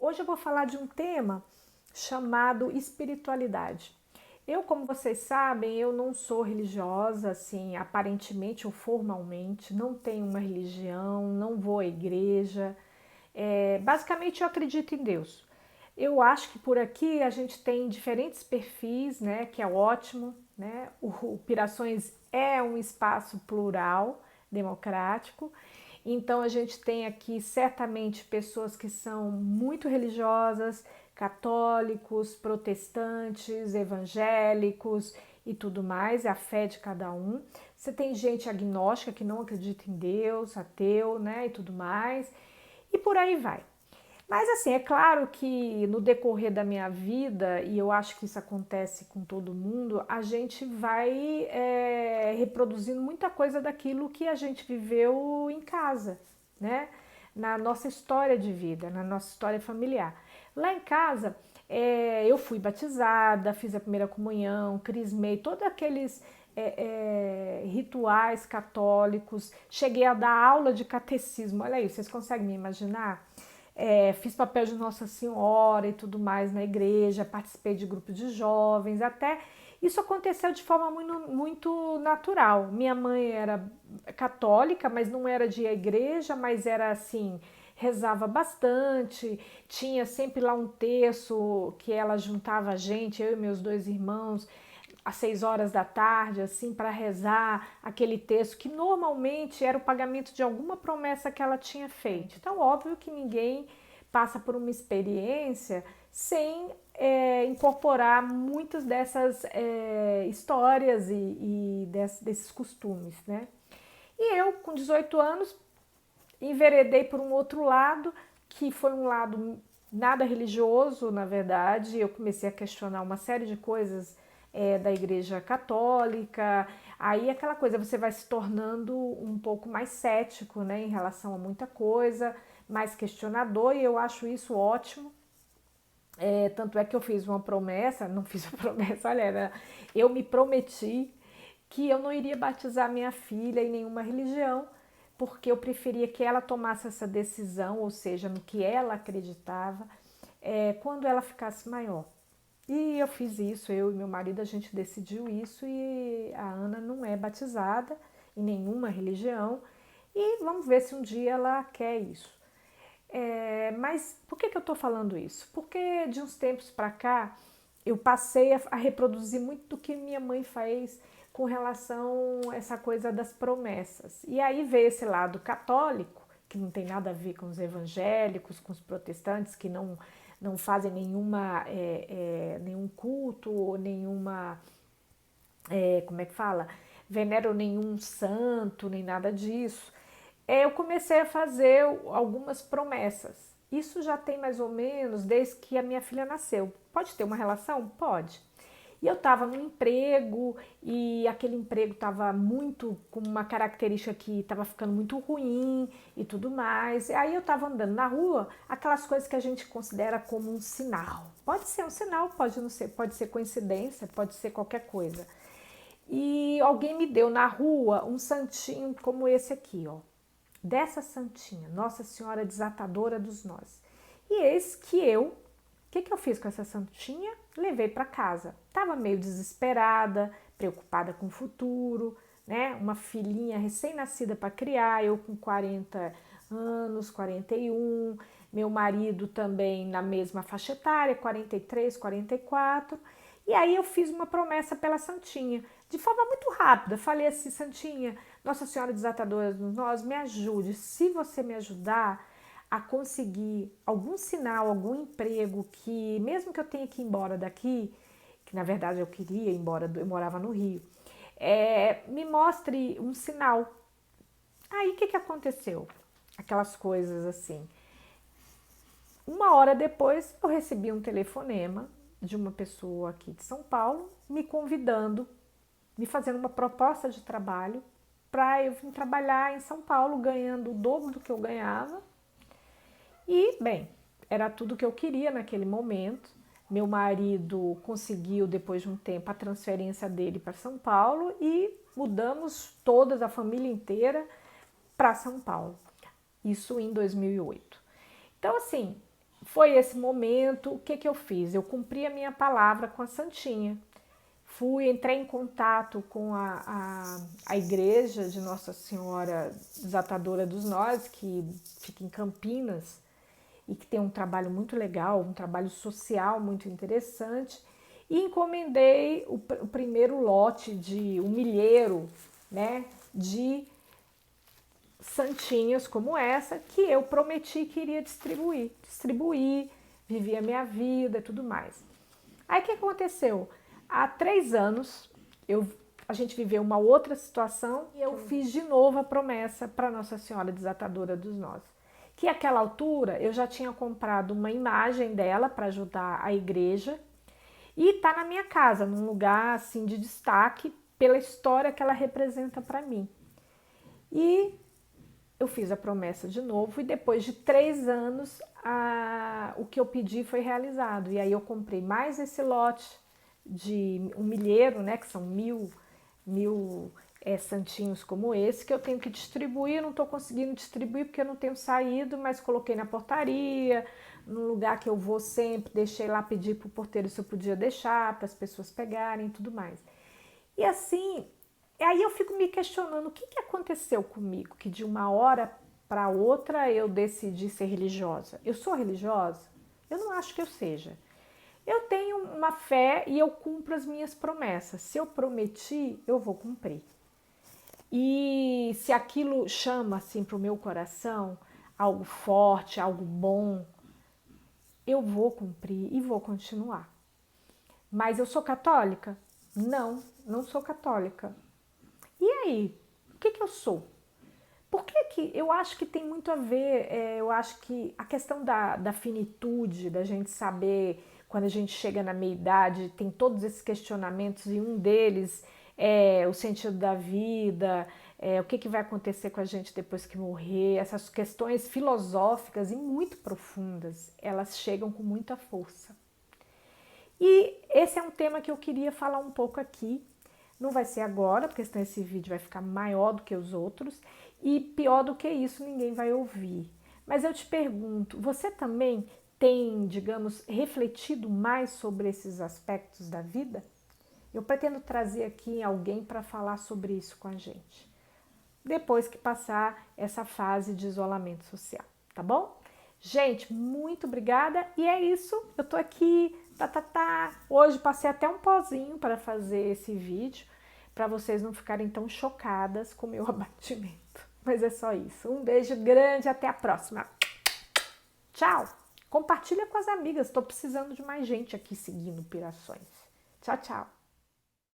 Hoje eu vou falar de um tema chamado espiritualidade. Eu, como vocês sabem, eu não sou religiosa, assim, aparentemente ou formalmente, não tenho uma religião, não vou à igreja. Basicamente, eu acredito em Deus. Eu acho que por aqui a gente tem diferentes perfis, né, que é ótimo, né? O Pirações é um espaço plural, democrático. Então a gente tem aqui certamente pessoas que são muito religiosas, católicos, protestantes, evangélicos e tudo mais, é a fé de cada um. Você tem gente agnóstica que não acredita em Deus, ateu, né, e tudo mais. E por aí vai. Mas assim, é claro que no decorrer da minha vida, e eu acho que isso acontece com todo mundo, a gente vai reproduzindo muita coisa daquilo que a gente viveu em casa, né? Na nossa história de vida, na nossa história familiar. Lá em casa, eu fui batizada, fiz a primeira comunhão, crismei, todos aqueles rituais católicos, cheguei a dar aula de catecismo, olha aí, vocês conseguem me imaginar? Fiz papel de Nossa Senhora e tudo mais na igreja, participei de grupo de jovens, até isso aconteceu de forma muito natural. Minha mãe era católica, mas não era de ir à igreja, mas era assim, rezava bastante, tinha sempre lá um terço que ela juntava a gente, eu e meus dois irmãos, às 6 horas da tarde, assim, para rezar aquele texto que normalmente era o pagamento de alguma promessa que ela tinha feito. Então, óbvio que ninguém passa por uma experiência sem incorporar muitas dessas histórias e desses costumes, né? E eu, com 18 anos, enveredei por um outro lado, que foi um lado nada religioso, na verdade. Eu comecei a questionar uma série de coisas da Igreja Católica. Aí aquela coisa, você vai se tornando um pouco mais cético, né, em relação a muita coisa, mais questionador, e eu acho isso ótimo. Tanto é que eu fiz uma promessa, não fiz uma promessa, olha, eu me prometi que eu não iria batizar minha filha em nenhuma religião, porque eu preferia que ela tomasse essa decisão, ou seja, no que ela acreditava, quando ela ficasse maior. E eu fiz isso, eu e meu marido, a gente decidiu isso e a Ana não é batizada em nenhuma religião e vamos ver se um dia ela quer isso. Mas por que eu estou falando isso? Porque de uns tempos para cá eu passei a reproduzir muito do que minha mãe fez com relação a essa coisa das promessas. E aí veio esse lado católico, que não tem nada a ver com os evangélicos, com os protestantes, que não fazem nenhum culto, nenhuma, como é que fala? Veneram nenhum santo, nem nada disso. Eu comecei a fazer algumas promessas. Isso já tem mais ou menos desde que a minha filha nasceu. Pode ter uma relação? Pode. E eu estava no emprego e aquele emprego estava muito com uma característica que estava ficando muito ruim e tudo mais. E aí eu estava andando na rua, aquelas coisas que a gente considera como um sinal. Pode ser um sinal, pode não ser, pode ser coincidência, pode ser qualquer coisa. E alguém me deu na rua um santinho como esse aqui, ó. Dessa santinha, Nossa Senhora Desatadora dos Nós. E eis que o que eu fiz com essa santinha? Levei para casa. Estava meio desesperada, preocupada com o futuro, né? Uma filhinha recém-nascida para criar, eu com 40 anos, 41, meu marido também na mesma faixa etária, 43, 44. E aí eu fiz uma promessa pela Santinha, de forma muito rápida. Falei assim, Santinha, Nossa Senhora Desatadora dos Nós, me ajude. Se você me ajudar a conseguir algum sinal, algum emprego que, mesmo que eu tenha que ir embora daqui, que na verdade eu queria ir embora, eu morava no Rio, me mostre um sinal. Aí o que aconteceu? Aquelas coisas assim. Uma hora depois eu recebi um telefonema de uma pessoa aqui de São Paulo me convidando, me fazendo uma proposta de trabalho para eu vir trabalhar em São Paulo ganhando o dobro do que eu ganhava. E, bem, era tudo que eu queria naquele momento. Meu marido conseguiu, depois de um tempo, a transferência dele para São Paulo e mudamos toda a família inteira para São Paulo. Isso em 2008. Então, assim, foi esse momento, o que eu fiz? Eu cumpri a minha palavra com a Santinha. Entrei em contato com a igreja de Nossa Senhora Desatadora dos Nós, que fica em Campinas, e que tem um trabalho muito legal, um trabalho social muito interessante, e encomendei o primeiro lote de um milheiro, né, de santinhas como essa, que eu prometi que iria distribuir, vivi a minha vida e tudo mais. Aí o que aconteceu? Há 3 anos a gente viveu uma outra situação e eu fiz de novo a promessa para Nossa Senhora Desatadora dos Nós. Que àquela altura eu já tinha comprado uma imagem dela para ajudar a igreja e tá na minha casa, num lugar assim de destaque pela história que ela representa para mim. E eu fiz a promessa de novo e depois de 3 anos o que eu pedi foi realizado. E aí eu comprei mais esse lote de um milheiro, né, que são mil santinhos como esse, que eu tenho que distribuir. Eu não estou conseguindo distribuir porque eu não tenho saído, mas coloquei na portaria, no lugar que eu vou sempre, deixei lá, pedi para o porteiro se eu podia deixar, para as pessoas pegarem e tudo mais. E assim, aí eu fico me questionando o que aconteceu comigo, que de uma hora para outra eu decidi ser religiosa. Eu sou religiosa? Eu não acho que eu seja. Eu tenho uma fé e eu cumpro as minhas promessas. Se eu prometi, eu vou cumprir. E se aquilo chama assim para o meu coração algo forte, algo bom, eu vou cumprir e vou continuar. Mas eu sou católica? Não, não sou católica. E aí, o que eu sou? Por que eu acho que tem muito a ver, eu acho que a questão da finitude, da gente saber, quando a gente chega na meia-idade, tem todos esses questionamentos e um deles é o sentido da vida, o que vai acontecer com a gente depois que morrer, essas questões filosóficas e muito profundas, elas chegam com muita força. E esse é um tema que eu queria falar um pouco aqui. Não vai ser agora, porque senão esse vídeo vai ficar maior do que os outros. E pior do que isso, ninguém vai ouvir. Mas eu te pergunto, você também tem, digamos, refletido mais sobre esses aspectos da vida? Eu pretendo trazer aqui alguém para falar sobre isso com a gente, depois que passar essa fase de isolamento social, tá bom? Gente, muito obrigada e é isso, eu tô aqui, Hoje passei até um pozinho para fazer esse vídeo, para vocês não ficarem tão chocadas com o meu abatimento. Mas é só isso, um beijo grande, até a próxima. Tchau! Compartilha com as amigas, tô precisando de mais gente aqui seguindo Pirações. Tchau, tchau!